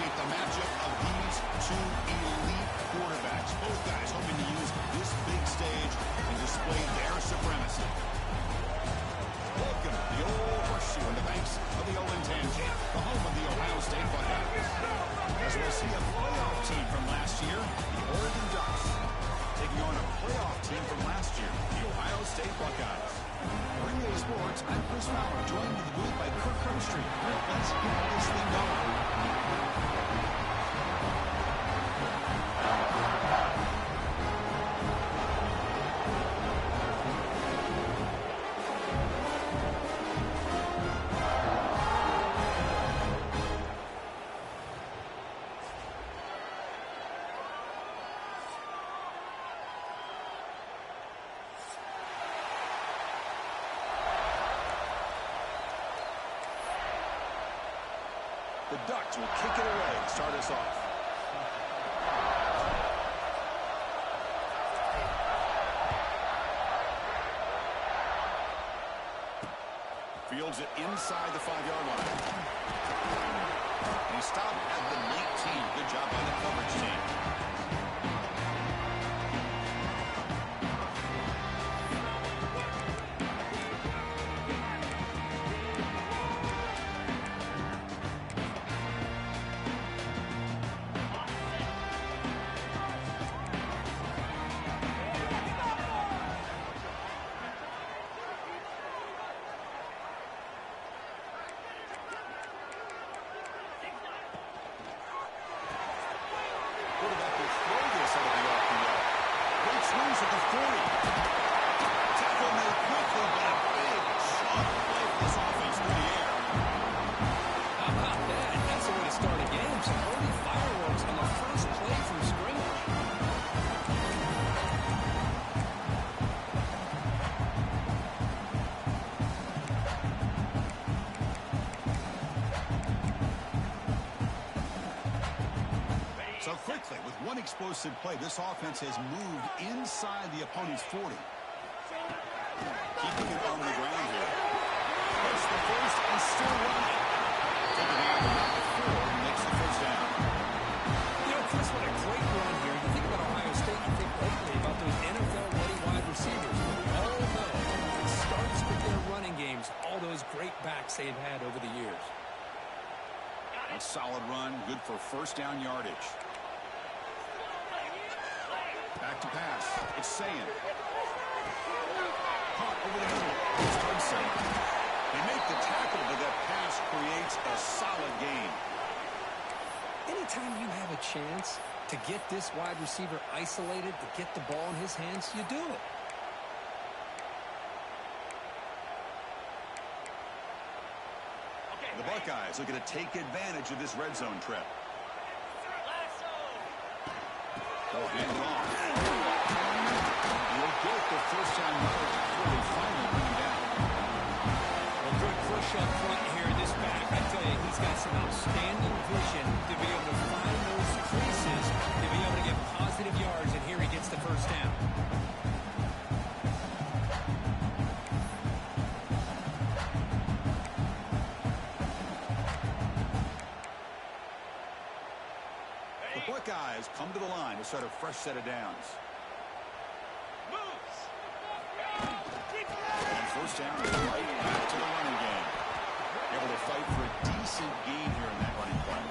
appreciate the matchup of these two elite quarterbacks. Both guys hoping to use this big stage and display their supremacy. Welcome to the old horseshoe in the banks of the Olentangy, the home of the Ohio State Buckeyes. As we'll see a playoff team from last year, the Oregon Ducks, taking on a playoff team from last year, the Ohio State Buckeyes. For NBA Sports, I'm Chris Fowler, joined in the booth by Kirk Herbstreit. Let's get this thing going. The Ducks will kick it away and start us off. Fields it inside the 5-yard line. And he stopped at the 19. Good job by the coverage team. Quarterback will throw this out of the RPO. Great swings at the 40. Tackle made quickly, but a big shot play for this offense through the air. How about that? That's the way to start a game. Some early fireworks on the first play from scrimmage. So quickly, with one explosive play, this offense has moved inside the opponent's 40. Keeping it on the ground here. That's the first and still running. Taking it out of the 4 and makes the first down. You know, Chris, what a great run here. You think about Ohio State, you think lately about those NFL-ready wide receivers. Oh, no. It starts with their running games, all those great backs they've had over the years. A solid run, good for first down yardage. Back to pass. It's Sayin. Caught over the middle. It's Hudson. They make the tackle, but that pass creates a solid gain. Anytime you have a chance to get this wide receiver isolated, to get the ball in his hands, you do it. The Buckeyes looking to take advantage of this red zone trip. Oh, hand it off. He'll get the first down yardage before they finally bring him down. Well, good push up front here. This back, I tell you, he's got some outstanding vision to be able to find those creases, to be able to get positive yards, and here he gets the first down. The Buckeyes come to the line to start a fresh set of downs. And first down, right back to the running game. Able to fight for a decent gain here in that running play.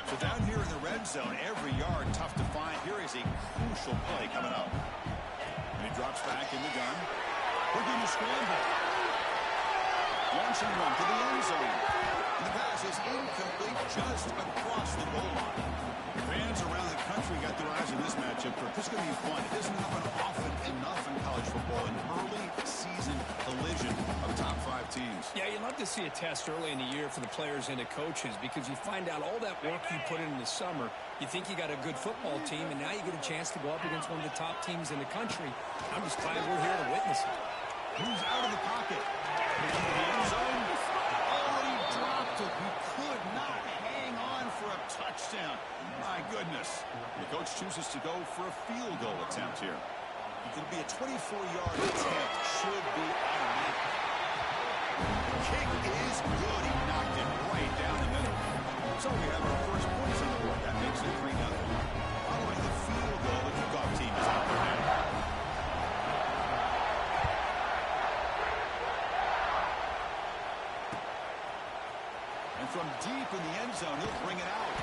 So down here in the red zone, every yard tough to find. Here is a crucial play coming up. And he drops back in the gun. We're going to scramble. Launching run to the end zone. And the pass is incomplete just across the goal line. Fans around the country got their eyes on this matchup. This is going to be fun. It doesn't happen often enough in college football. An early season collision of top 5 teams. Yeah, you love to see a test early in the year for the players and the coaches because you find out all that work you put in the summer. You think you got a good football team, and now you get a chance to go up against one of the top teams in the country. I'm just glad we're here to witness it. Moves out of the pocket. Into the end zone. Already dropped it. He could not hang on for a touchdown. My goodness. The coach too chooses to go for a field goal attempt here. It could be a 24-yard attempt. Should be automatic. Kick is good. He knocked it right down the middle. So we have our first points on the board. That makes it 3-0. Following the field goal, the kickoff team is out there now. And from deep in the end zone, he'll bring it out.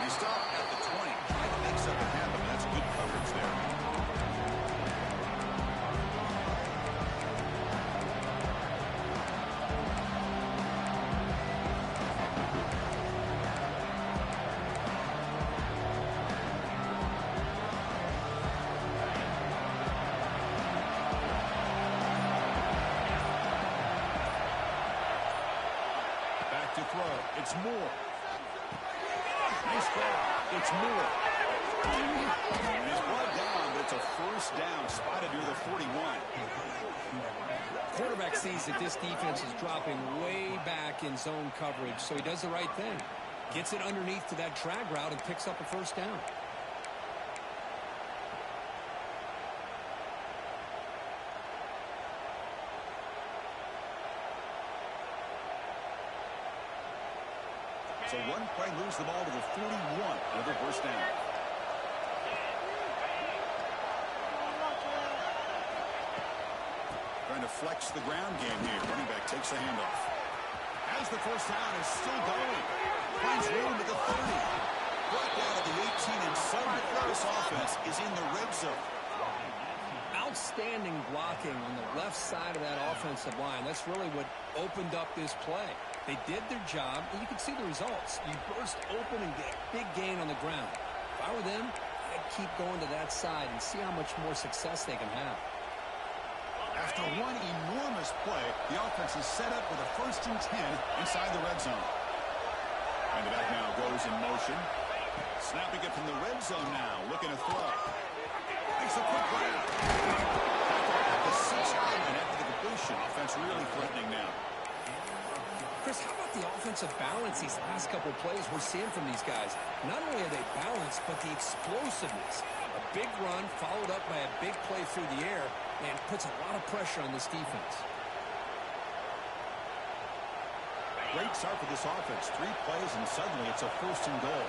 He stopped at the 20. Trying to make something happen. That's good coverage there. To throw. It's Moore. Nice throw. It's Moore. He's brought down, but it's a first down, spotted near the 41. Quarterback sees that this defense is dropping way back in zone coverage, so he does the right thing. Gets it underneath to that drag route and picks up a first down. So one play moves the ball to the 41. Another first down. Trying to flex the ground game here. Running back takes the handoff. As the first down is still going. Finds room at the 30. Brought down at the 18 and Sunday. This offense is in the red zone. Outstanding blocking on the left side of that offensive line. That's really what opened up this play. They did their job, and you can see the results. You burst open and get a big gain on the ground. If I were them, I'd keep going to that side and see how much more success they can have. After one enormous play, the offense is set up with a 1st and 10 inside the red zone. And the back now goes in motion. Snapping it from the red zone now, looking to throw. Makes a quick grab. At the 6-yard line after the completion. Offense really threatening now. Chris, how about the offensive balance these last couple of plays we're seeing from these guys? Not only are they balanced, but the explosiveness. A big run followed up by a big play through the air and puts a lot of pressure on this defense. Great start for this offense. 3 plays and suddenly it's a 1st and goal.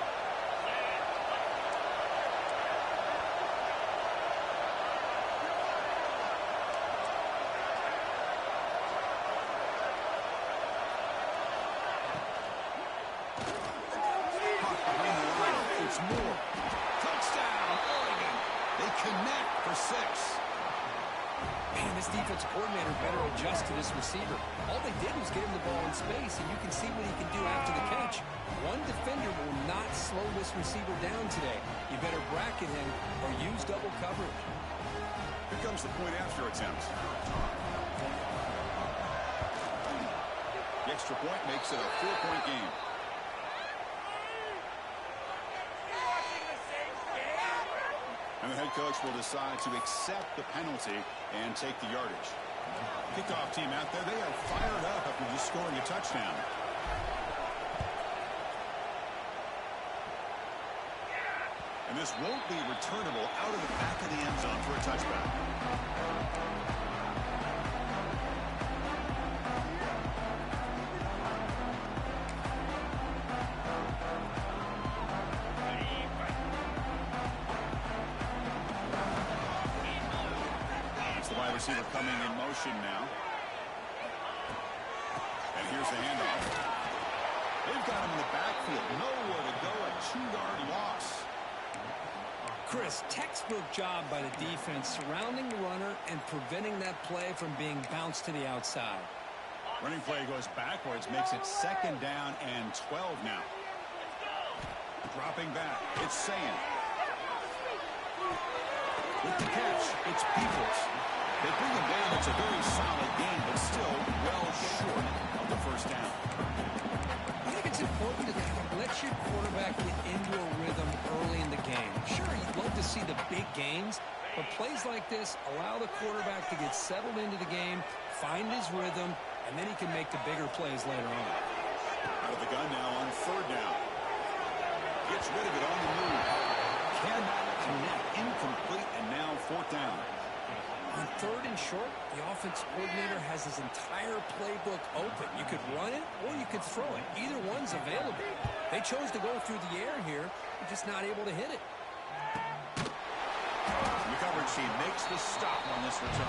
It's Moore. Touchdown, Oregon. They connect for 6. Man, this defensive coordinator better adjust to this receiver. All they did was get him the ball in space, and you can see what he can do after the catch. One defender will not slow this receiver down today. You better bracket him or use double coverage. Here comes the point after attempt. The extra point makes it a 4-point game. And the head coach will decide to accept the penalty and take the yardage. Kickoff team out there, they are fired up after just scoring a touchdown. And this won't be returnable out of the back of the end zone for a touchback. Receiver coming in motion now. And here's the handoff. They've got him in the backfield. Nowhere to go. A 2-yard loss. Chris, textbook job by the defense surrounding the runner and preventing that play from being bounced to the outside. Running play goes backwards, makes it 2nd down and 12 now. Dropping back. It's Sayan. With the catch, it's Peoples. They bring him down. It's a very solid game, but still well short of the first down. I think it's important to let your quarterback get into a rhythm early in the game. Sure, you'd love to see the big gains, but plays like this allow the quarterback to get settled into the game, find his rhythm, and then he can make the bigger plays later on. Out of the gun now on 3rd down. Gets rid of it on the move. Cannot connect. Incomplete, and now fourth down. On third and short, the offense coordinator has his entire playbook open. You could run it or you could throw it. Either one's available. They chose to go through the air here. They're just not able to hit it. The coverage team makes the stop on this return.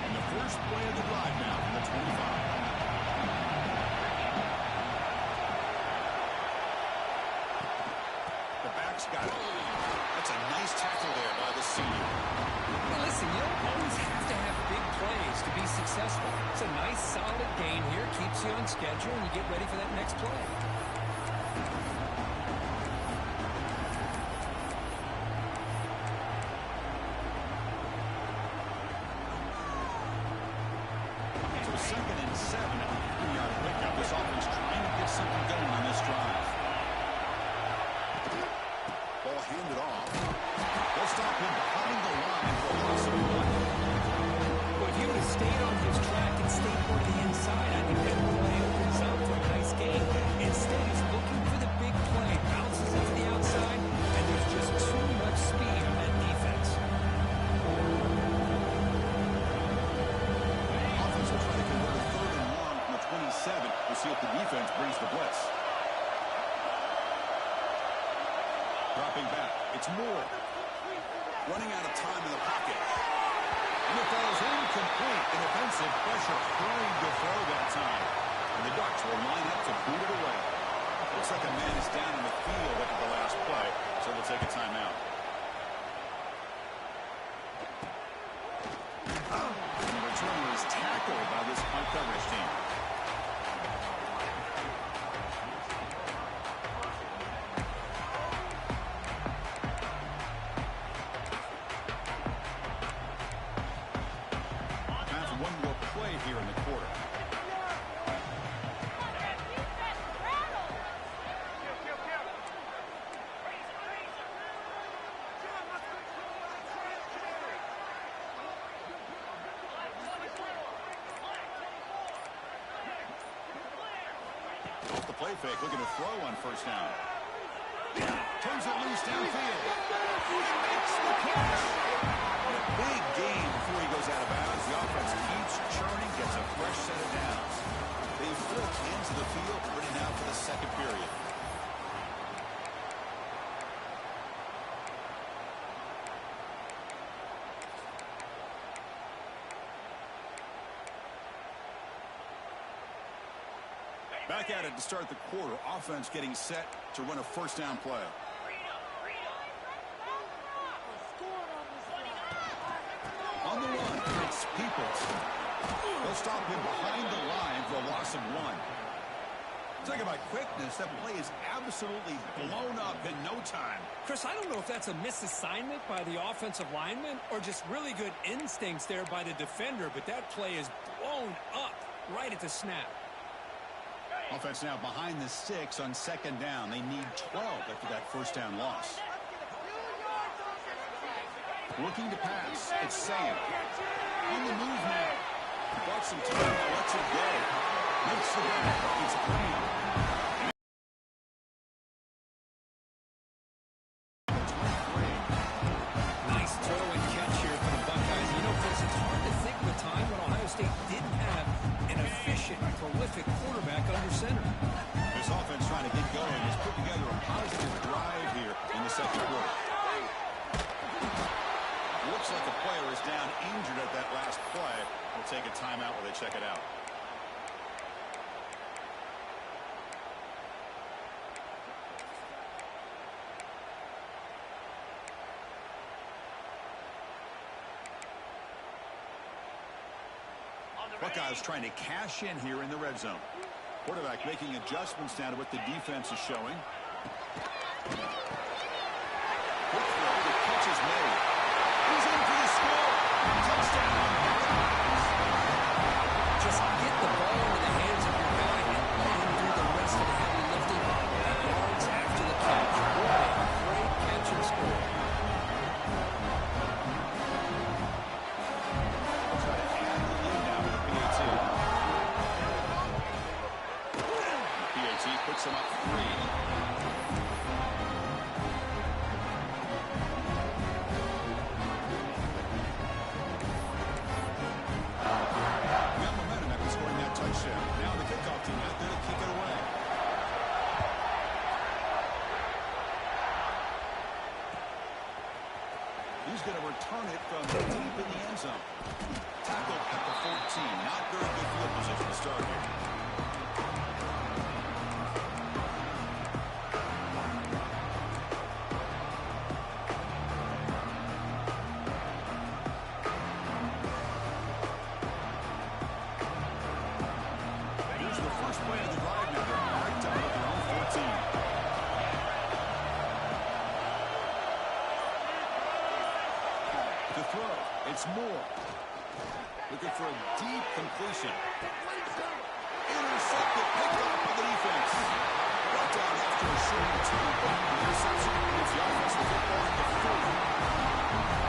And the first play of the drive now from the 25. The back's got it. That's a nice tackle there by the senior. Well, listen, you don't always have to have big plays to be successful. It's a nice, solid gain here. Keeps you on schedule, and you get ready for that next play. So 2nd and 7 at the 3-yard pickup. This offense trying to get something going on this drive. Ball handed off. They'll stop him behind the line for a loss of 1. Well, if he would have stayed on his track and stayed more to the inside, I think that play opens up for a nice gain. Instead, he's looking for the big play. Bounces it to the outside, and there's just too much speed on that defense. Offense will try to convert a 3rd and long from the 27. We'll see if the defense brings the blitz. Dropping back. It's Moore. Running out of time in the pocket. And it falls incomplete. An offensive pressure hurried to throw that time. And the Ducks will line up to boot it away. Looks like a man is down in the field after the last play, so they'll take a timeout. And the returner is tackled by this punt coverage team. One more play here in the quarter. Off the play fake, looking to throw on first down. Turns it loose downfield. Makes the catch. And a big gain before he goes out of bounds. The offense keeps churning, gets a fresh set of downs. They flip into the field, ready now for the second period. Back at it to start the quarter. Offense getting set to run a first down play. On the run, it's Peoples. They'll stop him behind the line for a loss of 1. Talking about quickness, that play is absolutely blown up in no time. Chris, I don't know if that's a misassignment by the offensive lineman or just really good instincts there by the defender, but that play is blown up right at the snap. Offense now behind the 6 on 2nd down. They need 12 after that first down loss. Looking to pass. It's Sam. On the move now. Bought some time. Lets it go. Makes the run. It's Green. Nice throw and catch here for the Buckeyes. You know, Chris, it's hard to think of a time when Ohio State didn't have an efficient, prolific quarterback under center. This offense trying to get going has put together a positive drive here in the second quarter. Looks like a player is down injured at that last play. We'll take a timeout while they check it out. Buckeyes trying to cash in here in the red zone. Quarterback making adjustments now to what the defense is showing. Quick throw, the catch is made. He's in for the score. Touchdown. Just get the ball into the hands of your guy and let him do the rest of the heavy lifting. Yards after the catch. Great catch and score. Try to add the lead now with the PAT. He's going to return it from deep in the end zone. Tackled at the 14. Not very good field position to start here. Here's the first play of the drive now. They're marked down at their own 14. To throw, it's Moore. Looking for a deep completion. Intercepted, picked off by the defense. Brought down after a short return. The interception gives the offense the football at the 40.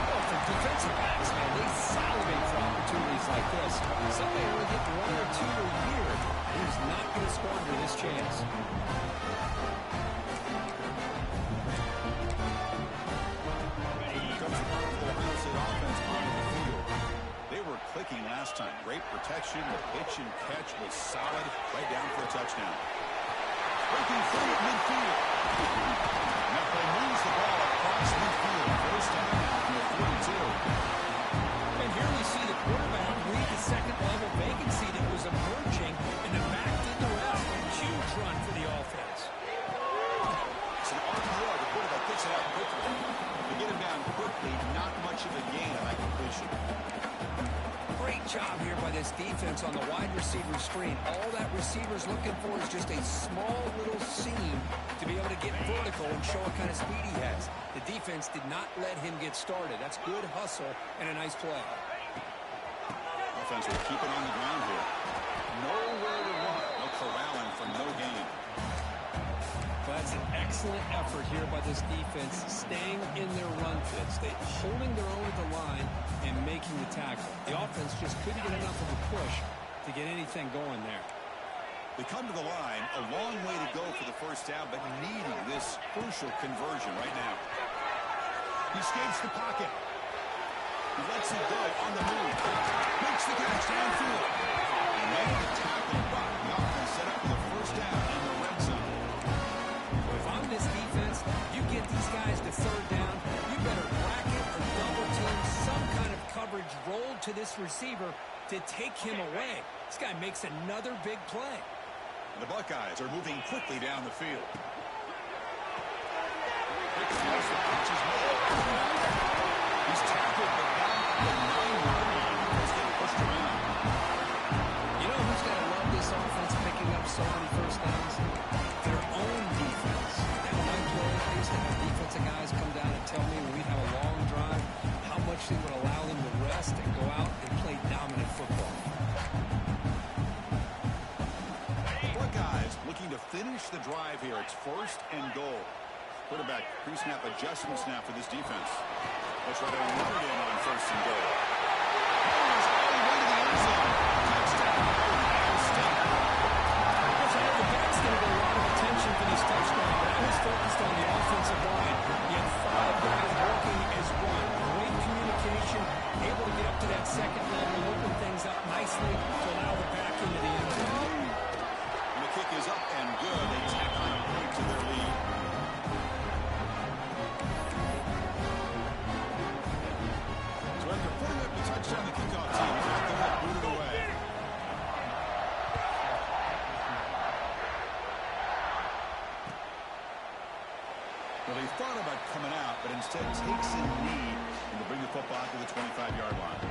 Well, for defensive backs, man, they salivate for opportunities like this. Somebody only get one or two a year. He's not going to squander this chance. Clicking last time. Great protection. The pitch and catch was solid. Right down for a touchdown. Breaking free at midfield. Now they moves the ball across midfield. First down now from the 42. And here we see the quarterback read the second-level vacancy that was emerging, and the back did the rest. A huge run for the offense. It's an RPO. The quarterback gets it out quickly. To get him down quickly, not much of a gain on that completion. Great job here by this defense on the wide receiver screen. All that receiver's looking for is just a small little seam to be able to get vertical and show what kind of speed he has. The defense did not let him get started. That's good hustle and a nice play. Offense will keep it on the ground here. Nowhere to run. No corralling for no gain. That's an excellent effort here by this defense, staying in their run fits. They holding their own at the line and making the tackle. The offense just couldn't get enough of a push to get anything going there. They come to the line, a long way to go for the first down, but needing this crucial conversion right now. He escapes the pocket. He lets it go on the move. Makes the catch downfield. He made the tackle, but the offense set up for the first down in the red zone. If I'm this defense, you get these guys to third down, you better bracket or double team some kind of coverage rolled to this receiver to take him away. This guy makes another big play. The Buckeyes are moving quickly down the field. He's tackled, but down at the 9-yard line. He's getting pushed around. You know who's got to love this offense picking up so many first downs? Their own defense. Now, my goal is to have defensive guys come down and tell me when we have a long drive how much they would allow them to rest and go out and play dominant football. Buckeyes looking to finish the drive here. It's first and goal. Quarterback pre-snap adjustments now for this defense. Let's try to run it in on first and goal. He's all the way to the end zone. Touchdown, Ohio State. The back's going to get a lot of attention for this touchdown, but I was focused on the offensive line. You had 5 guys working as one. Great communication, able to get up to that second level, open things up nicely to allow the back into the end zone. And the kick is up and good. They tack on a point to their lead. So after putting up the touchdown, the kickoff team is out there to boot it away. Well, he thought about coming out, but instead takes a knee and to bring the football to the 25-yard line.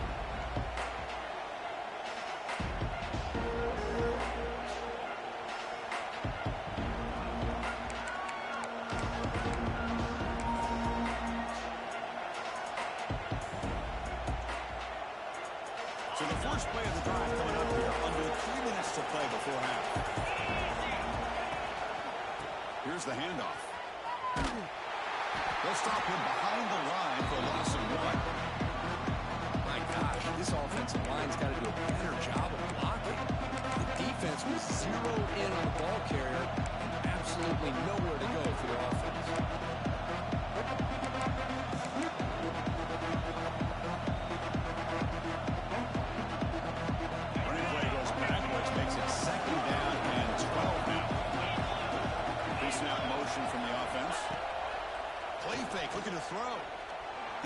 So the first play of the drive coming up here, under 3 minutes to play before half. Here's the handoff. They'll stop him behind the line for a loss of 1. My gosh, this offensive line's got to do a better job of blocking. The defense was zeroed in on the ball carrier. Absolutely nowhere to go for the offense. Running play goes backwards, makes it second down and 12 now. Pre-snap motion from the offense. Play fake, looking to throw.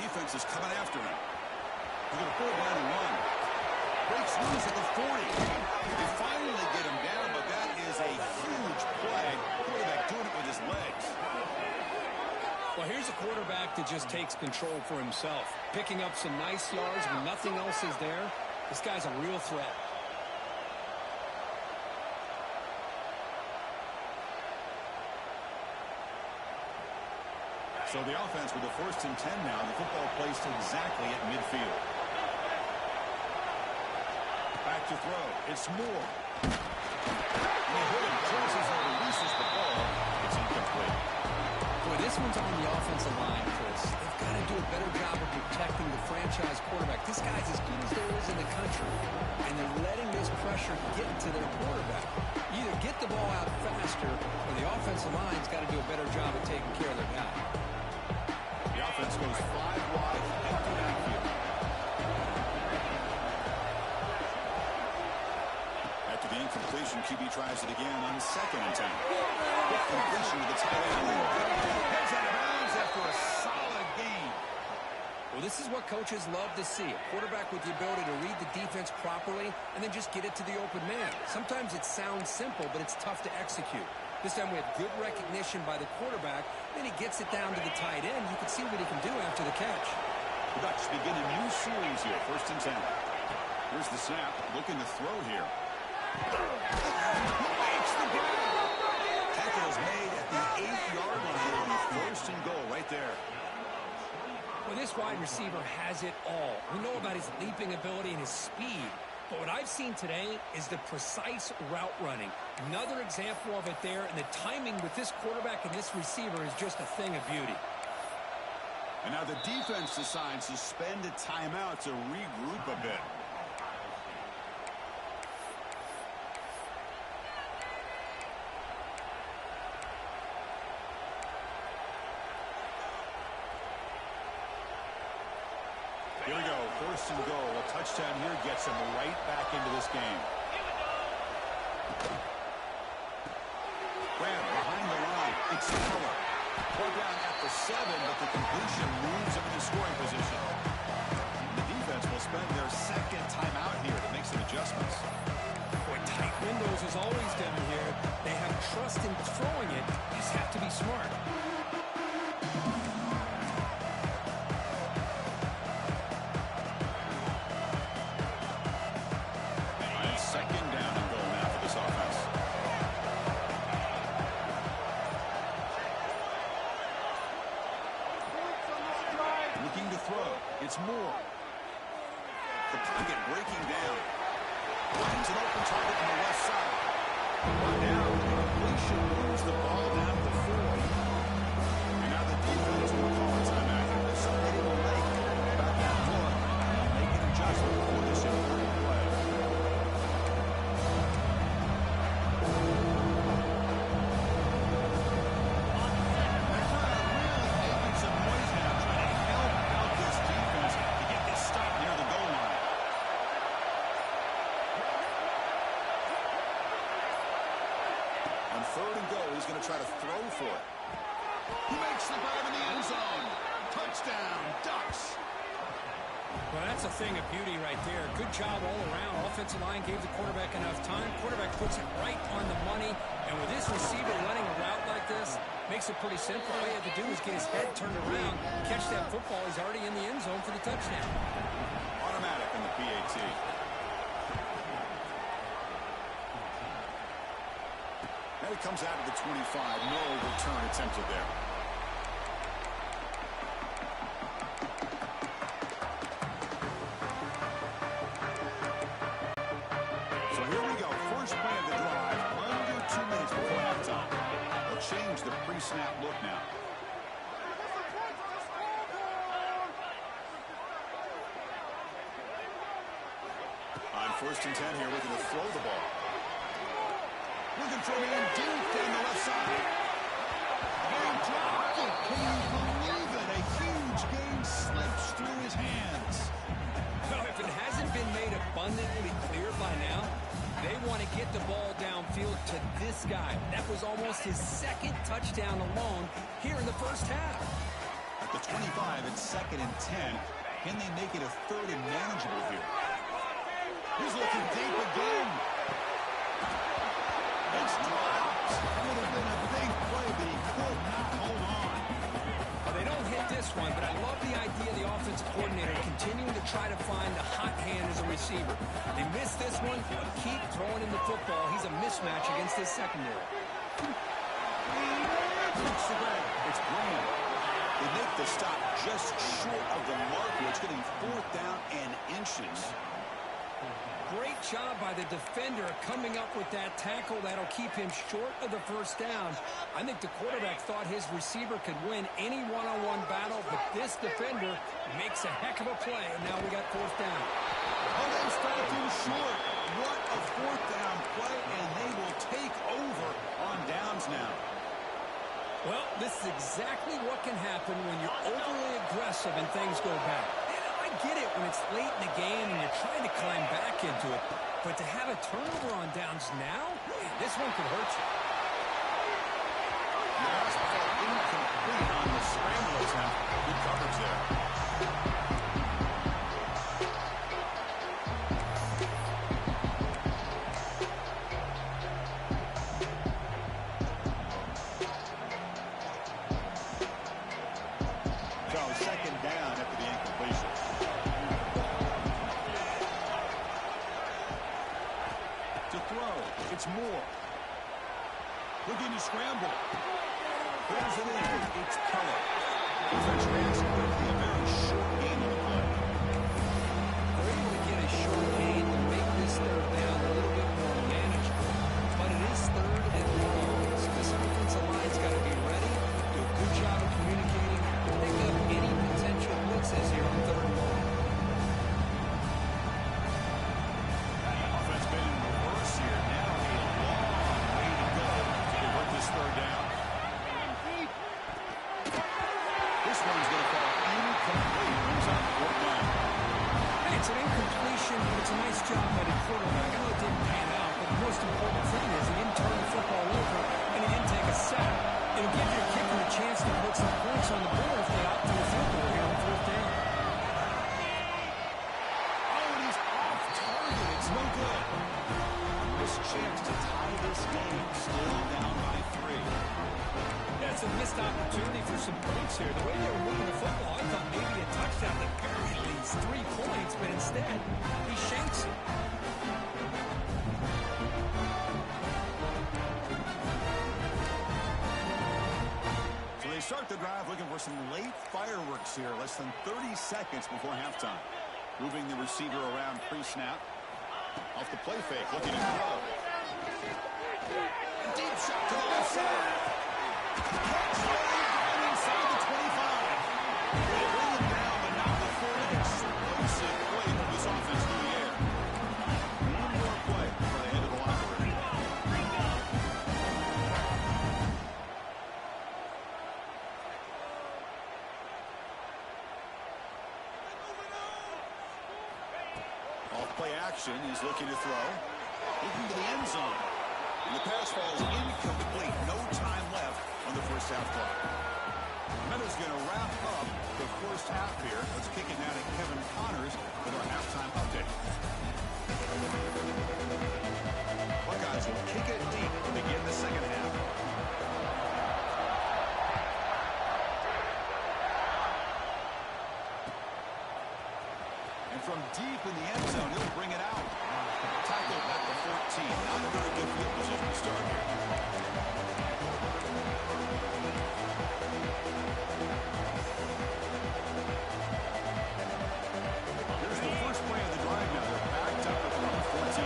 Defense is coming after him. He's going to pull down and run. Breaks loose at the 40. They finally get him down, but that is a huge play. Quarterback doing it with his legs. Well, here's a quarterback that just takes control for himself. Picking up some nice yards when nothing else is there. This guy's a real threat. So the offense with the 1st and 10 now. The football placed exactly at midfield. Back to throw. It's Moore. And he hit him. Crosses and releases the ball. It's incomplete. Boy, this one's on the offensive line, Chris. They've got to do a better job of protecting the franchise quarterback. This guy's as good as there is in the country, and they're letting this pressure get to their quarterback. Either get the ball out faster, or the offensive line's got to do a better job of taking care of their guy. The offense goes 5 wide, empty backfield. After the incompletion, QB tries it again on 2nd and 10. Quick completion to the tight end. Heads out of bounds after a solid gain. Well, this is what coaches love to see. A quarterback with the ability to read the defense properly and then just get it to the open man. Sometimes it sounds simple, but it's tough to execute. This time we have good recognition by the quarterback. Then he gets it down to the tight end. You can see what he can do after the catch. The Ducks begin a new series here. 1st and 10. Here's the snap. Looking to throw here. He makes the grab. Tackle is made at the 8-yard line. 1st and goal right there. Well, this wide receiver has it all. We know about his leaping ability and his speed. But what I've seen today is the precise route running. Another example of it there, and the timing with this quarterback and this receiver is just a thing of beauty. And now the defense decides to spend a timeout to regroup a bit. Here we go, 1st and goal. A touchdown here gets him right back into this game. Grab behind the line. It's Keller. Brought down at the 7, but the completion moves him into scoring position. The defense will spend their 2nd timeout here to make some adjustments. Boy, tight windows is always down here. They have trust in throwing it. You just have to be smart. It's Moore. The pocket breaking down. Finds an open target on the left side. Now, the completion moves the ball down to the 4. And now the defense will call a timeout here. There's something they will make about that look and make an adjustment for this important play. Try to throw for it. He makes the grab in the end zone. Touchdown, Ducks. Well, that's a thing of beauty right there. Good job all around. Offensive line gave the quarterback enough time. Quarterback puts it right on the money. And with this receiver running a route like this, makes it pretty simple. All he had to do was get his head turned around, catch that football. He's already in the end zone for the touchdown. Automatic in the PAT. He comes out of the 25. No return attempted there. So here we go. First play of the drive. Under 2 minutes before halftime. They'll change the pre-snap look now. On 1st and 10 here, looking to throw the ball. Looking for man deep down the left side. And dropped it. Can you believe it? A huge gain slips through his hands. Well, if it hasn't been made abundantly clear by now, they want to get the ball downfield to this guy. That was almost his 2nd touchdown alone here in the first half. At the 25. It's 2nd and 10. Can they make it a 3rd and manageable here? He's looking deep again. It's dropped. It would have been a big play, but he could not hold on. Well, they don't hit this one, but I love the idea of the offensive coordinator continuing to try to find a hot hand as a receiver. They missed this one, but keep throwing him the football. He's a mismatch against this secondary. It's Graham. They make the stop just short of the marker. It's getting 4th down and inches. Great job by the defender coming up with that tackle. That'll keep him short of the 1st down. I think the quarterback thought his receiver could win any one-on-one battle, but this defender makes a heck of a play, and now we got 4th down. Oh, they started too short. What a 4th down play, and they will take over on downs now. Well, this is exactly what can happen when you're overly aggressive and things go bad. I get it when it's late in the game and you're trying to climb back into it, but to have a turnover on downs now, this one could hurt you. Pass incomplete on the scramble attempt. Good coverage there. So 2nd down after the incompletion. To throw, it's Moore. Looking to scramble. Pulls it in. It's Keller. Defense reacts quickly. A very short gain on the play. We're able to get a short gain to make this 3rd down a little bit more manageable, but it is 3rd and long. So this offensive line's got to be ready, do a good job of communicating, pick up any potential blitzes here on 3rd and long. Offense been in reverse here. Now a long way to go to convert this 3rd down. This one's going to fall incomplete. Brings up 4th down. Hey, it's an incompletion, but it's a nice job by the quarterback. I know it didn't pan out, but the most important thing is he didn't turn the football over and he didn't take a sack. It'll give your kicker a chance to put some points on the board if they opt for the field goal here on 4th down. Oh, and he's off target. It's no good. Missed chance to tie this game. Still down by 3. That's a missed opportunity for some points here. The way they were moving the football, I thought maybe a touchdown to bury these 3 points, but instead, he shanks it. So they start the drive looking for some late fireworks here. Less than 30 seconds before halftime. Moving the receiver around pre-snap. Off the play fake, looking to throw. Deep shot to the left side. Catch right inside the 25. They bring him down, but not before an explosive play from this offense through the air. One more play before they head to the locker room. Off play action, he's looking to throw. Looking to the end zone. And the pass falls incomplete. No time left on the 1st half clock. Meadows going to wrap up the 1st half here. Let's kick it now to Kevin Connors with our halftime update. Buckeyes will kick it deep to begin the 2nd half. And from deep in the end zone, he'll bring it out. Tackled at the 14. Not a very good field position to start here. Here's the first play of the drive now. They're backed up at around 14.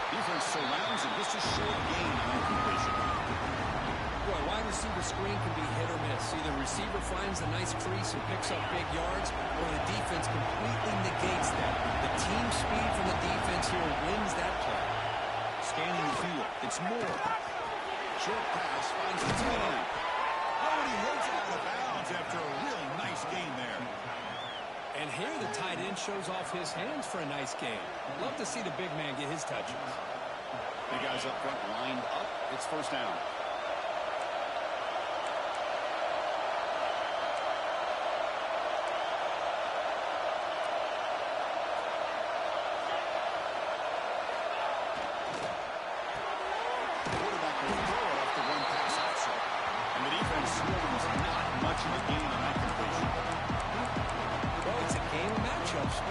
Defense surrounds him. Just a short gain on incompletion. Boy, wide receiver screen can be hit or miss. Either receiver finds a nice crease and picks up big yards, or the defense completely negates that. The team speed from the defense here wins that play. Scanning the field. It's Moore. Short pass finds the tight end. Oh, and he heads out of bounds after a real nice gain there. And here the tight end shows off his hands for a nice game. Love to see the big man get his touches. The guys up front lined up. It's first down.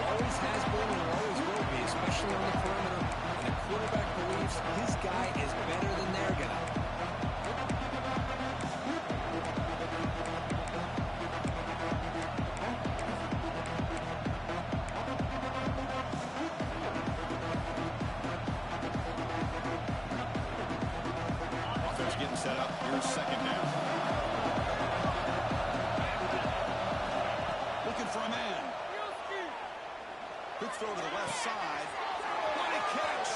Always has been and always will be, especially on the perimeter. And the quarterback believes his guy is better than their guy. Offense getting set up. Here's second down. Looking for a man. Quick throw to the left side. What a catch.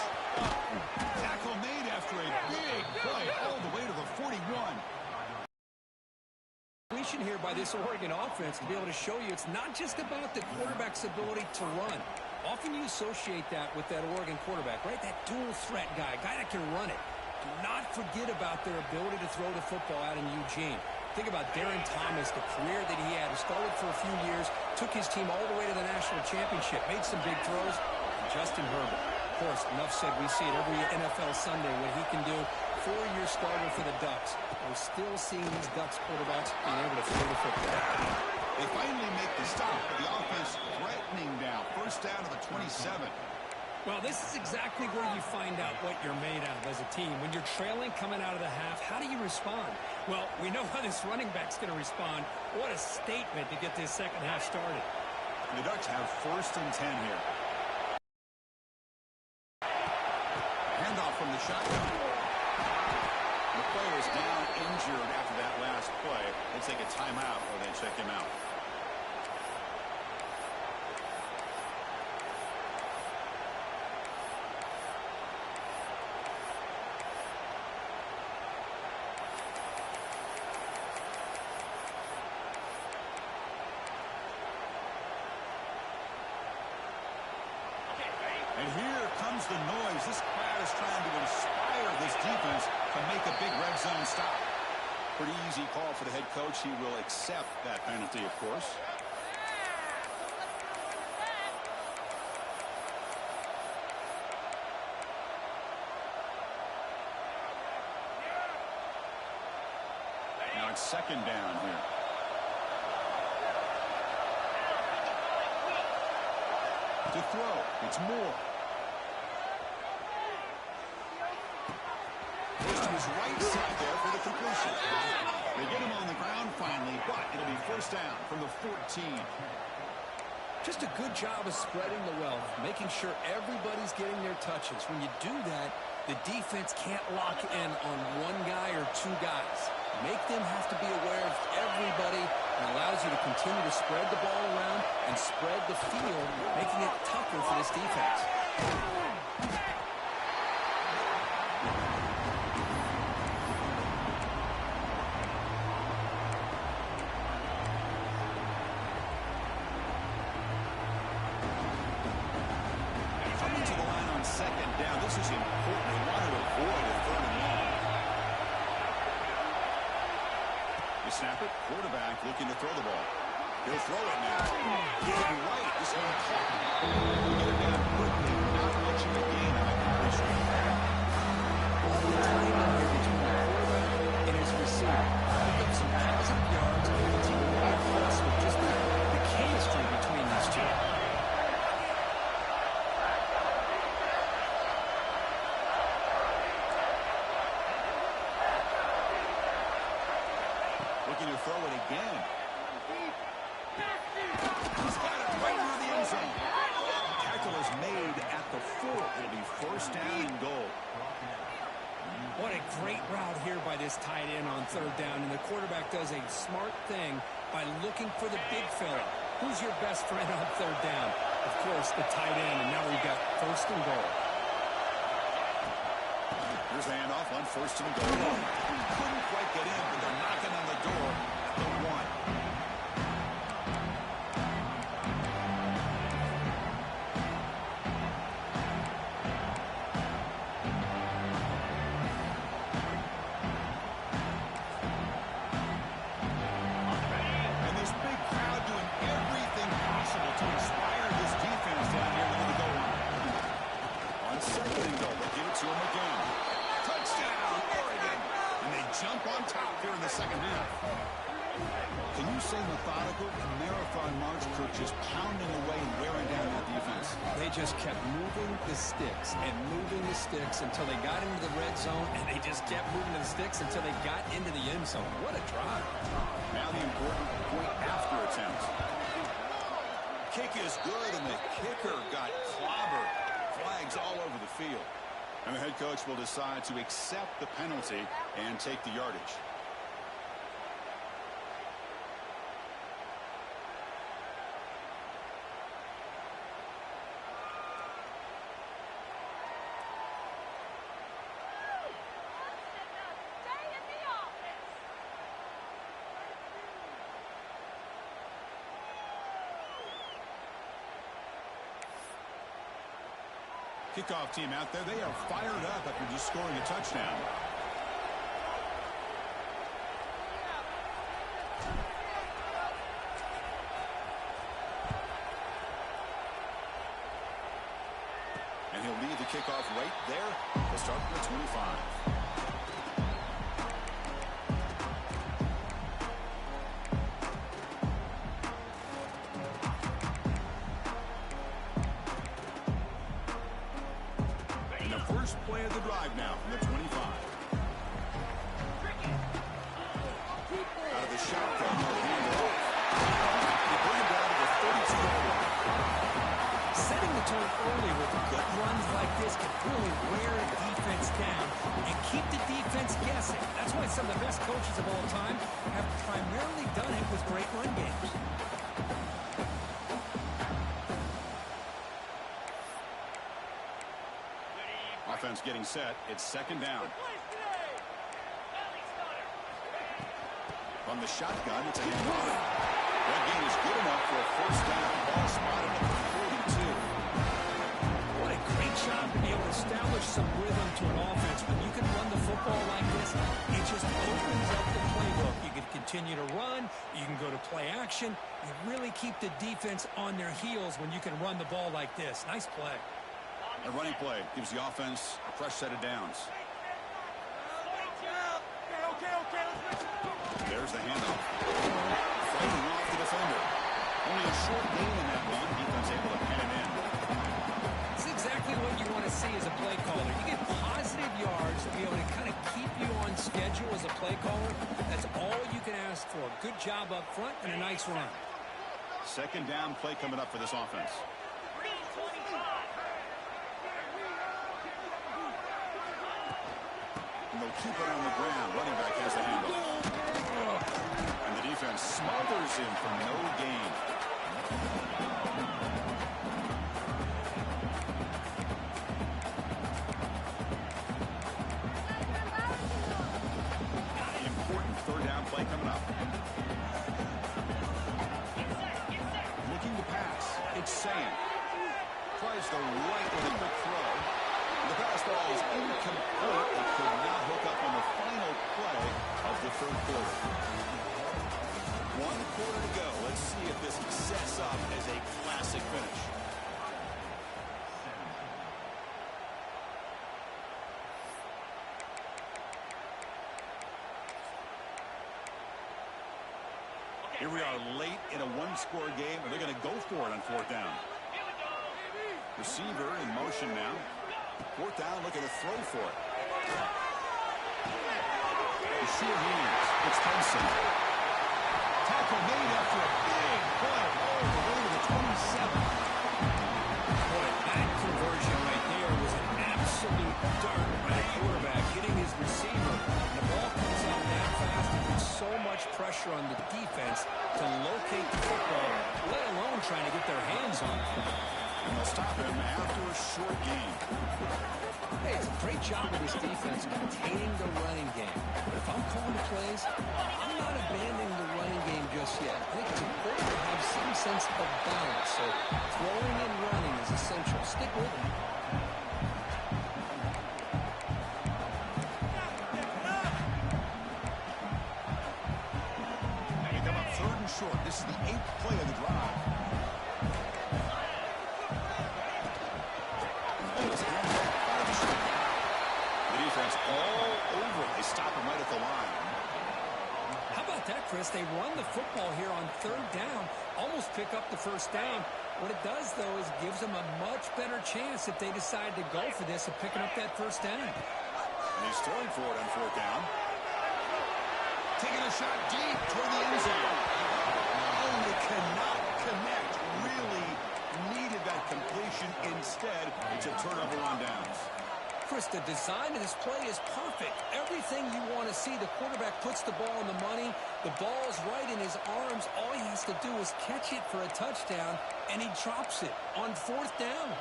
Tackle made after a big play all the way to the 41. Here by this Oregon offense to be able to show you it's not just about the quarterback's ability to run. Often you associate that with that Oregon quarterback, right? That dual threat guy that can run it. Do not forget about their ability to throw the football out in Eugene. Think about Darren Thomas, the career that he had. He started for a few years, took his team all the way to the national championship, made some big throws. And Justin Herbert, of course, enough said, we see it every NFL Sunday what he can do. 4-year starter for the Ducks. We're still seeing these Ducks quarterbacks being able to throw the football. They finally make the stop, but the offense threatening now. First down to the 27. Well, this is exactly where you find out what you're made of as a team. When you're trailing coming out of the half, how do you respond? Well, we know how this running back's going to respond. What a statement to get this second half started. The Ducks have first and 10 here. Handoff from the shotgun. The player is down injured after that last play. They take a timeout or they check him out. And here comes the noise. This crowd is trying to inspire this defense to make a big red zone stop. Pretty easy call for the head coach. He will accept that penalty, of course. Now it's second down here. To throw, it's Moore. Goes to his right side there for the completion. They get him on the ground finally, but it'll be first down from the 14. Just a good job of spreading the wealth, making sure everybody's getting their touches. When you do that, the defense can't lock in on one guy or two guys. Make them have to be aware of everybody, and allows you to continue to spread the ball around and spread the field, making it tougher for this defense. Coming to the line on second down. This is important. They want to avoid a third and long. You snap it. Quarterback looking to throw the ball. He'll throw it now. He's right. This one caught. Get it down quickly. Not much of a gain on that completion. All the time in here between the quarterback and his receiver. Pick up some positive yards and continue to be impressed with just the chemistry between these two. Looking to throw it again. He's got it right near the end zone. Tackle is made at the 4. It'll be first down and goal. What a great route here by this tight end on third down. And the quarterback does a smart thing by looking for the big fella. Who's your best friend on third down? Of course, the tight end. And now we've got first and goal. Here's the handoff on first and goal. Couldn't quite get in, but they're knocking on the door at the 1. say methodical, a marathon march crew just pounding away and wearing down that defense. They just kept moving the sticks and moving the sticks until they got into the red zone, and they just kept moving the sticks until they got into the end zone. What a drive. Now the important point after attempt. Kick is good, and the kicker got clobbered. Flags all over the field. And the head coach will decide to accept the penalty and take the yardage. Kickoff team out there, they are fired up after just scoring a touchdown. And he'll leave the kickoff right there. He'll start from the 25. First play of the drive now from the 25. Out of the shotgun, they'll hand it off. They bring it down to the 32-yard line. Setting the tone early with good runs like this can really wear a defense down and keep the defense guessing. That's why some of the best coaches of all time have primarily done it with great run games. Offense getting set. It's second down. From the shotgun, it's a handoff. That gain is good enough for a first down. Ball spotted at the 42. What a great job to be able to establish some rhythm to an offense. When you can run the football like this, it just opens up the playbook. You can continue to run. You can go to play action. You really keep the defense on their heels when you can run the ball like this. Nice play. A running play gives the offense a fresh set of downs. There's the handoff. Fighting off the defender. Only a short gain in that one. Defense able to pen it in. It's exactly what you want to see as a play caller. You get positive yards to be able to kind of keep you on schedule as a play caller. That's all you can ask for. Good job up front and a nice run. Second down play coming up for this offense. And they'll keep it on the ground. Running back has the handoff. And the defense smothers him for no gain. Important third down play coming up. Looking to pass. It's Sam. Tries the right with the throw. The pass ball is incomplete. It could not hook up on the final play of the third quarter. 1 quarter to go. Let's see if this sets up as a classic finish. Here we are late in a one-score game, and they're going to go for it on fourth down. Receiver in motion now. Fourth down, looking to throw for it. The short hands. It's Benson. Tackle made after a big play all the way to the 27. Boy, that conversion right there was an absolute dart by the quarterback hitting his receiver. And the ball comes out that fast and puts so much pressure on the defense to locate the football, let alone trying to get their hands on it. And they'll stop him after a short game. Hey, it's a great job of this defense containing the running game. But if I'm calling the plays, I'm not abandoning the running game just yet. I think it's important to have some sense of balance. So throwing and running is essential. Stick with it. Now you come up third and short. This is the 8th play of the drive. The defense all over. They stop him right at the line. How about that, Chris? They run the football here on third down, almost pick up the first down. What it does, though, is gives them a much better chance if they decide to go for this of picking up that first down. And he's throwing for it on fourth down. Taking a shot deep toward the end zone. Oh, they cannot connect. Really needed that completion. Instead, it's a turnover on downs. Chris, the design of this play is perfect. Everything you want to see. The quarterback puts the ball on the money. The ball's right in his arms. All he has to do is catch it for a touchdown, and he drops it on fourth down.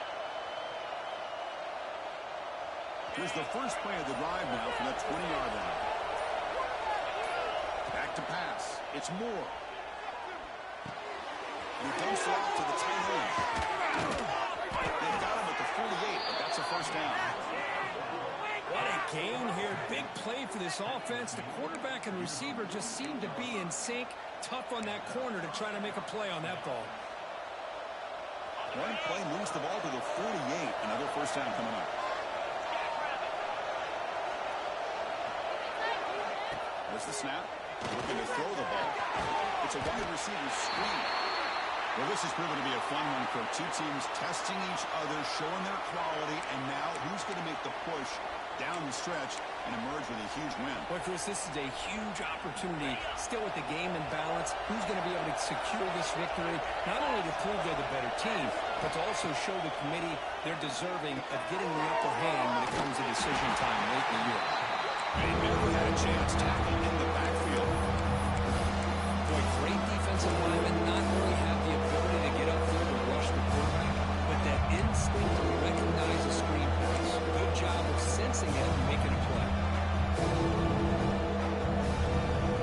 Here's the first play of the drive now from the 20-yard line. Back to pass. It's Moore. And he dumps it off to the tight end. They got him at the 48, but that's a first down. What a gain here. Big play for this offense. The quarterback and receiver just seem to be in sync. Tough on that corner to try to make a play on that ball. One play moves the ball to the 48. Another first down coming up. There's the snap. Looking to throw the ball. It's a wide receiver screen. Well, this has proven to be a fun one for two teams testing each other, showing their quality, and now who's going to make the push down the stretch and emerge with a huge win. Boy, Chris, this is a huge opportunity. Still with the game in balance, who's going to be able to secure this victory? Not only to prove they're the better team, but to also show the committee they're deserving of getting the upper hand when it comes to decision time late in the year. They never had a chance tackled in the backfield. Boy, great defensive linemen not only have the ability to get upfield and rush the quarterback, but that instinct to recognize a screen pass. Good job of sensing it and making a play.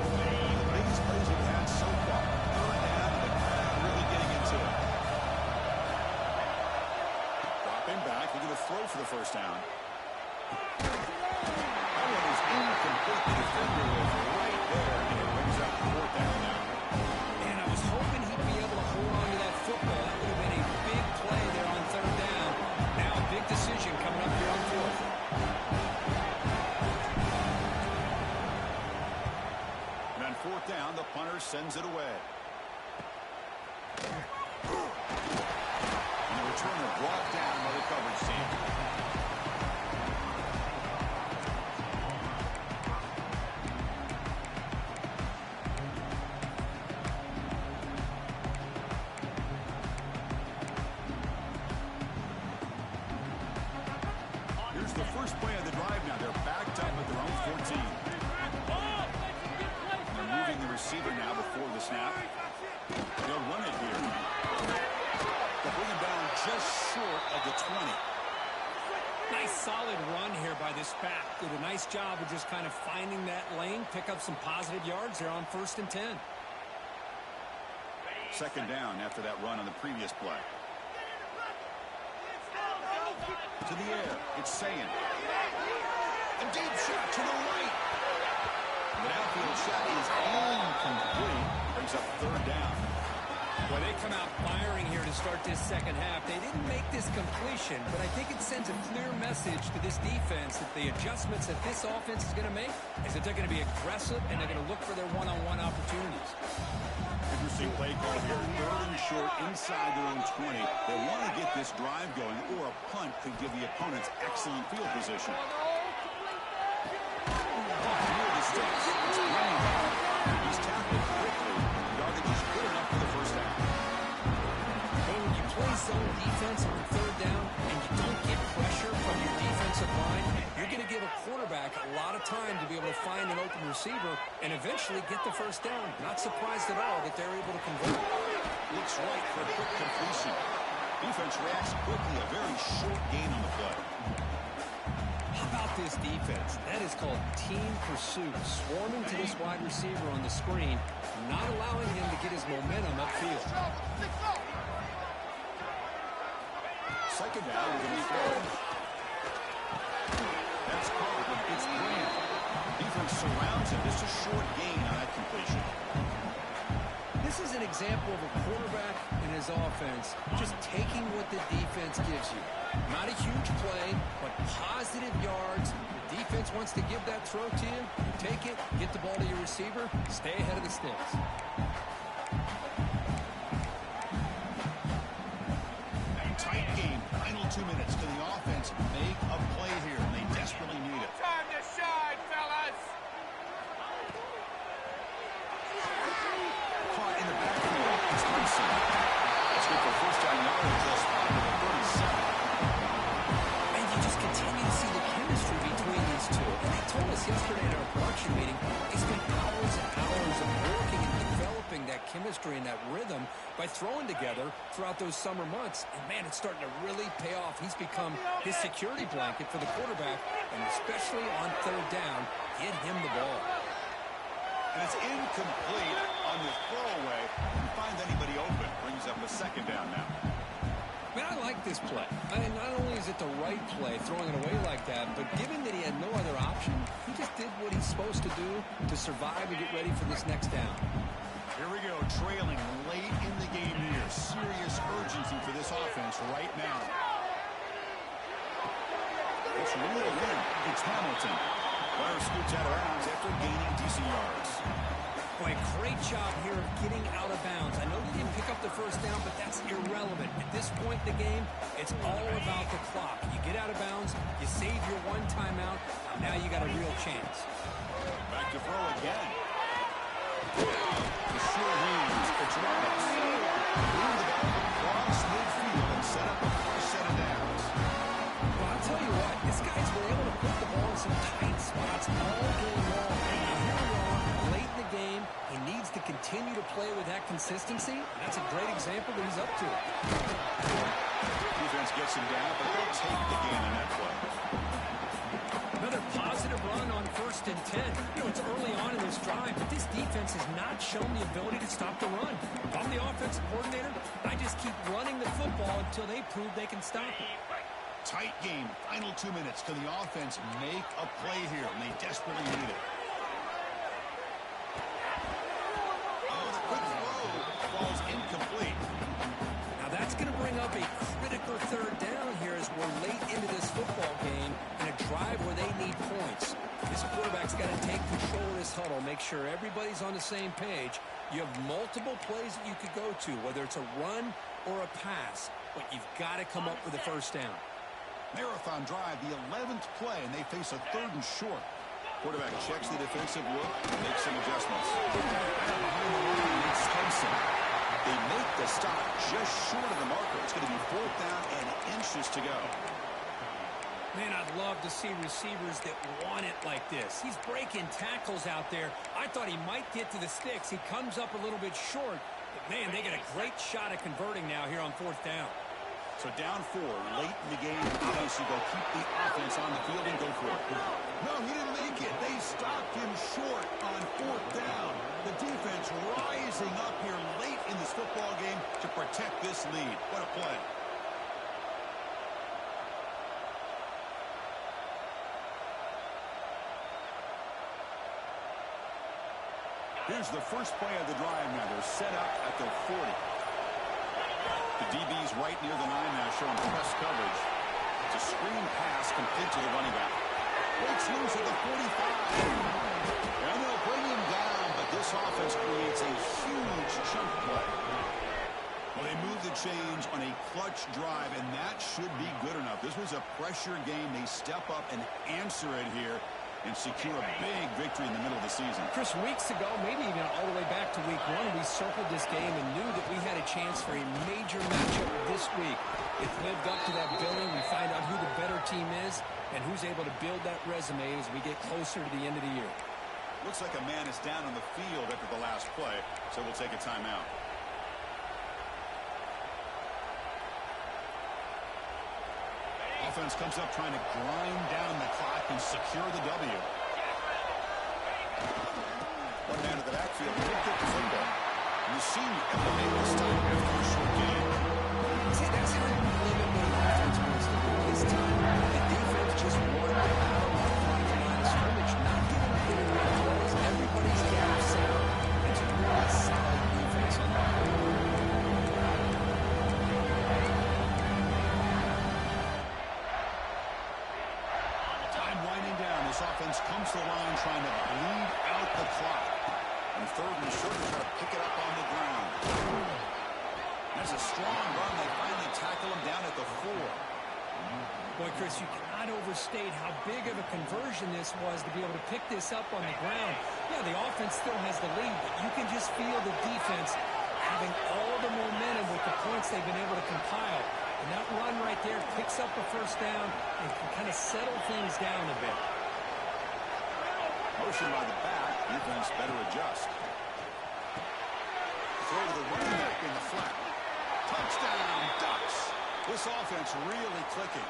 The biggest plays we've had so far. Third down, and the crowd really getting into it. Dropping back, looking to throw for the first down. That one is incomplete. The defender was right there, and it brings up fourth down now. And I was hoping he'd be able to hold on to that football. That would have been a big play there on third down. Now a big decision coming up here on fourth. And on fourth down, the punter sends it away. And the returner brought down by the coverage team. Here's the first play of the drive now. They're backed up at their own 14. They're moving the receiver now before the snap. They'll run it here. They'll bring him down just short of the 20. Nice solid run here by this back. Did a nice job of just kind of finding that lane, pick up some positive yards there on 1st and 10. Second down after that run on the previous play. To the air, it's Sayin. A deep shot to the right. The outfield shot is incomplete. Brings up third down. Well, they come out firing here to start this second half. They didn't make this completion, but I think it sends a clear message to this defense that the adjustments that this offense is going to make is that they're going to be aggressive and they're going to look for their one-on-one opportunities. Interesting play call here. Third and short inside their own 20. They want to get this drive going, or a punt could give the opponents excellent field position. Near the sticks. It's running back. He's tackled quickly. Yardage is good enough for the first down. Hey, when you play zone defense on third down and you don't get pressure from your defensive line, you're going to give a quarterback a lot of time to be able to find an open receiver and eventually get the first down. Not surprised at all that they're able to convert. Looks right for a quick completion. Defense reacts quickly. A very short gain on the play. How about this defense? That is called team pursuit. Swarming to this wide receiver on the screen, not allowing him to get his momentum upfield. Second down, we're going to throw. That's caught, but it's Grant. Defense surrounds him. Just a short gain on that completion. This is an example of a quarterback and his offense just taking what the defense gives you. Not a huge play, but positive yards. The defense wants to give that throw to you, you take it, get the ball to your receiver, stay ahead of the sticks. Tight game. Final 2 minutes. Can the offense make a play here? And they desperately need it. Time to shine, fellas! Caught in the backfield. It's Hudson. That's good for first down yardage. They'll spot him at 37. And you just continue to see the chemistry between these two. And they told us yesterday in our production meeting, they spent hours and hours of working and developing that chemistry and that rhythm by throwing together throughout those summer months. And, man, it's starting to really pay off. He's become his security blanket for the quarterback, and especially on third down, get him the ball. And it's incomplete on the throwaway. Didn't find anybody open. Brings up a second down now. Man, I like this play. I mean, not only is it the right play, throwing it away like that, but given that he had no other option, he just did what he's supposed to do to survive and get ready for this next down. Here we go, trailing late in the game here. Serious urgency for this offense right now. It's reeled in. It's Hamilton. Runner scoots out of bounds after gaining decent yards. Boy, great job here of getting out of bounds. I know they didn't pick up the first down, but that's irrelevant. At this point in the game, it's all about the clock. You get out of bounds, you save your one timeout, now you got a real chance. Back to throw again. The sure hands. It's Roberts. Move the ball across midfield and set up a first set of downs. Well, I'll tell you what, this guy's been able to put the ball in some tight spots all game long. And here we are, late in the game. He needs to continue to play with that consistency. That's a great example that he's up to it. Defense gets him down, but they'll take the gain on that play. Another positive run on 1st and 10. You know, it's early on in this drive, but this defense has not shown the ability to stop the run. If I'm the offensive coordinator, I just keep running the football until they prove they can stop it. Tight game. Final 2 minutes. Can the offense make a play here? And they desperately need it. Oh, the quick throw falls incomplete. Now that's going to bring up a critical third down here as we're late into this football game in a drive where they need points. This quarterback's got to take control of this huddle, make sure everybody's on the same page. You have multiple plays that you could go to, whether it's a run or a pass, but you've got to come up with a first down. Marathon drive, the 11th play, and they face a 3rd and short. Quarterback checks the defensive look and makes some adjustments. And behind the line, it's Hudson. They make the stop just short of the marker. It's going to be 4th down and inches to go. Man, I'd love to see receivers that want it like this. He's breaking tackles out there. I thought he might get to the sticks. He comes up a little bit short. But, man, they get a great shot at converting now here on 4th down. So down 4, late in the game. Obviously, go keep the offense on the field and go for it. No, he didn't make it. They stopped him short on 4th down. The defense rising up here late in this football game to protect this lead. What a play. Here's the first play of the drive now. They're set up at the 40. The DB's right near the 9 now, showing press coverage. It's a screen pass complete to the running back. Breaks loose at the 45. And they'll bring him down, but this offense creates a huge chunk play. Well, they move the change on a clutch drive, and that should be good enough. This was a pressure game. They step up and answer it here and secure a big victory in the middle of the season. Chris, weeks ago, maybe even all the way back to week 1, we circled this game and knew that we had a chance for a major matchup this week. It lived up to that billing. We find out who the better team is and who's able to build that resume as we get closer to the end of the year. Looks like a man is down on the field after the last play, so we'll take a timeout. Offense comes up trying to grind down the clock and secure the W. One man to the backfield. He did get the football. And the senior able to make the stop after a short game. See, that's how you limit what an offense wants to do. This time, the defense just won the battle on the line of scrimmage, not giving up any big plays. Everybody's gap sound. It's a really solid defense on that. this offense comes to the line trying to bleed out the clock. And third and short, to try to pick it up on the ground. That's a strong run. They finally tackle him down at the 4. Boy, Chris, you cannot overstate how big of a conversion this was to be able to pick this up on the ground. Yeah, the offense still has the lead, but you can just feel the defense having all the momentum with the points they've been able to compile. And that run right there picks up a first down and can kind of settle things down a bit. Motion by the back. Defense better adjust. Throw to the running back in the flat. Touchdown, Ducks. This offense really clicking.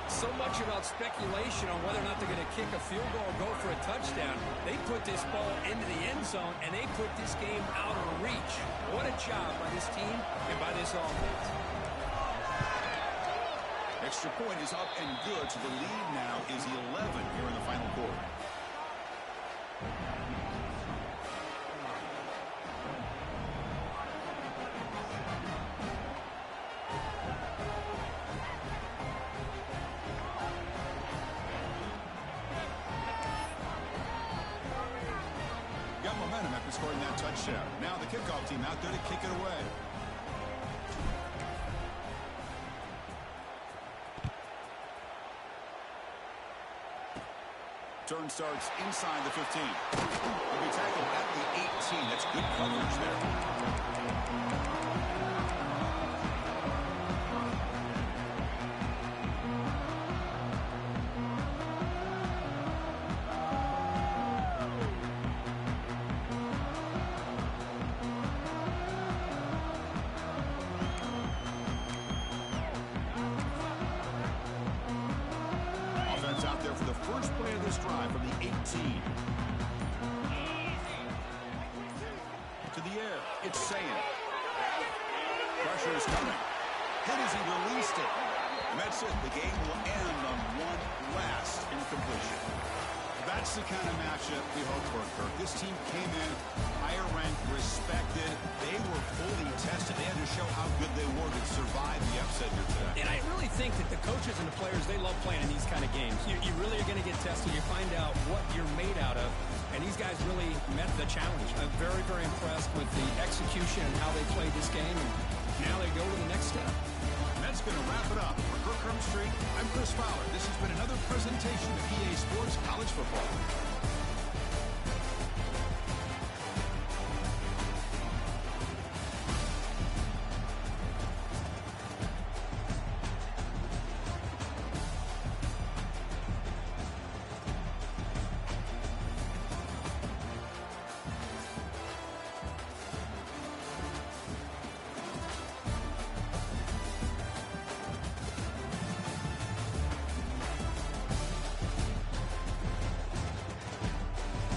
So much about speculation on whether or not they're going to kick a field goal or go for a touchdown. They put this ball into the end zone, and they put this game out of reach. What a job by this team and by this offense. Extra point is up and good, so the lead now is 11 here in the final quarter. Got momentum after scoring that touchdown. Now the kickoff team out there to kick it away. Turn starts inside the 15. He'll be tackled at the 18. That's good coverage there. Out there for the first play of this drive from the 18. To the air, it's Sayan. Pressure is coming. Hit as he released it. And that's it. The game will end on one last incompletion. That's the kind of matchup we hope for, Kirk. This team came in higher ranked, respected. They were fully tested. They had to show how good they were to survive the upset here today. And I really think that the coaches and the players, they love playing in these kind of games. You really are going to get tested. You find out what you're made out of. And these guys really met the challenge. I'm very, very impressed with the execution and how they played this game. And now they go to the next step. And that's going to wrap it up. For Kirk Herbstreit, I'm Chris Fowler. This has been another presentation of EA Sports College Football.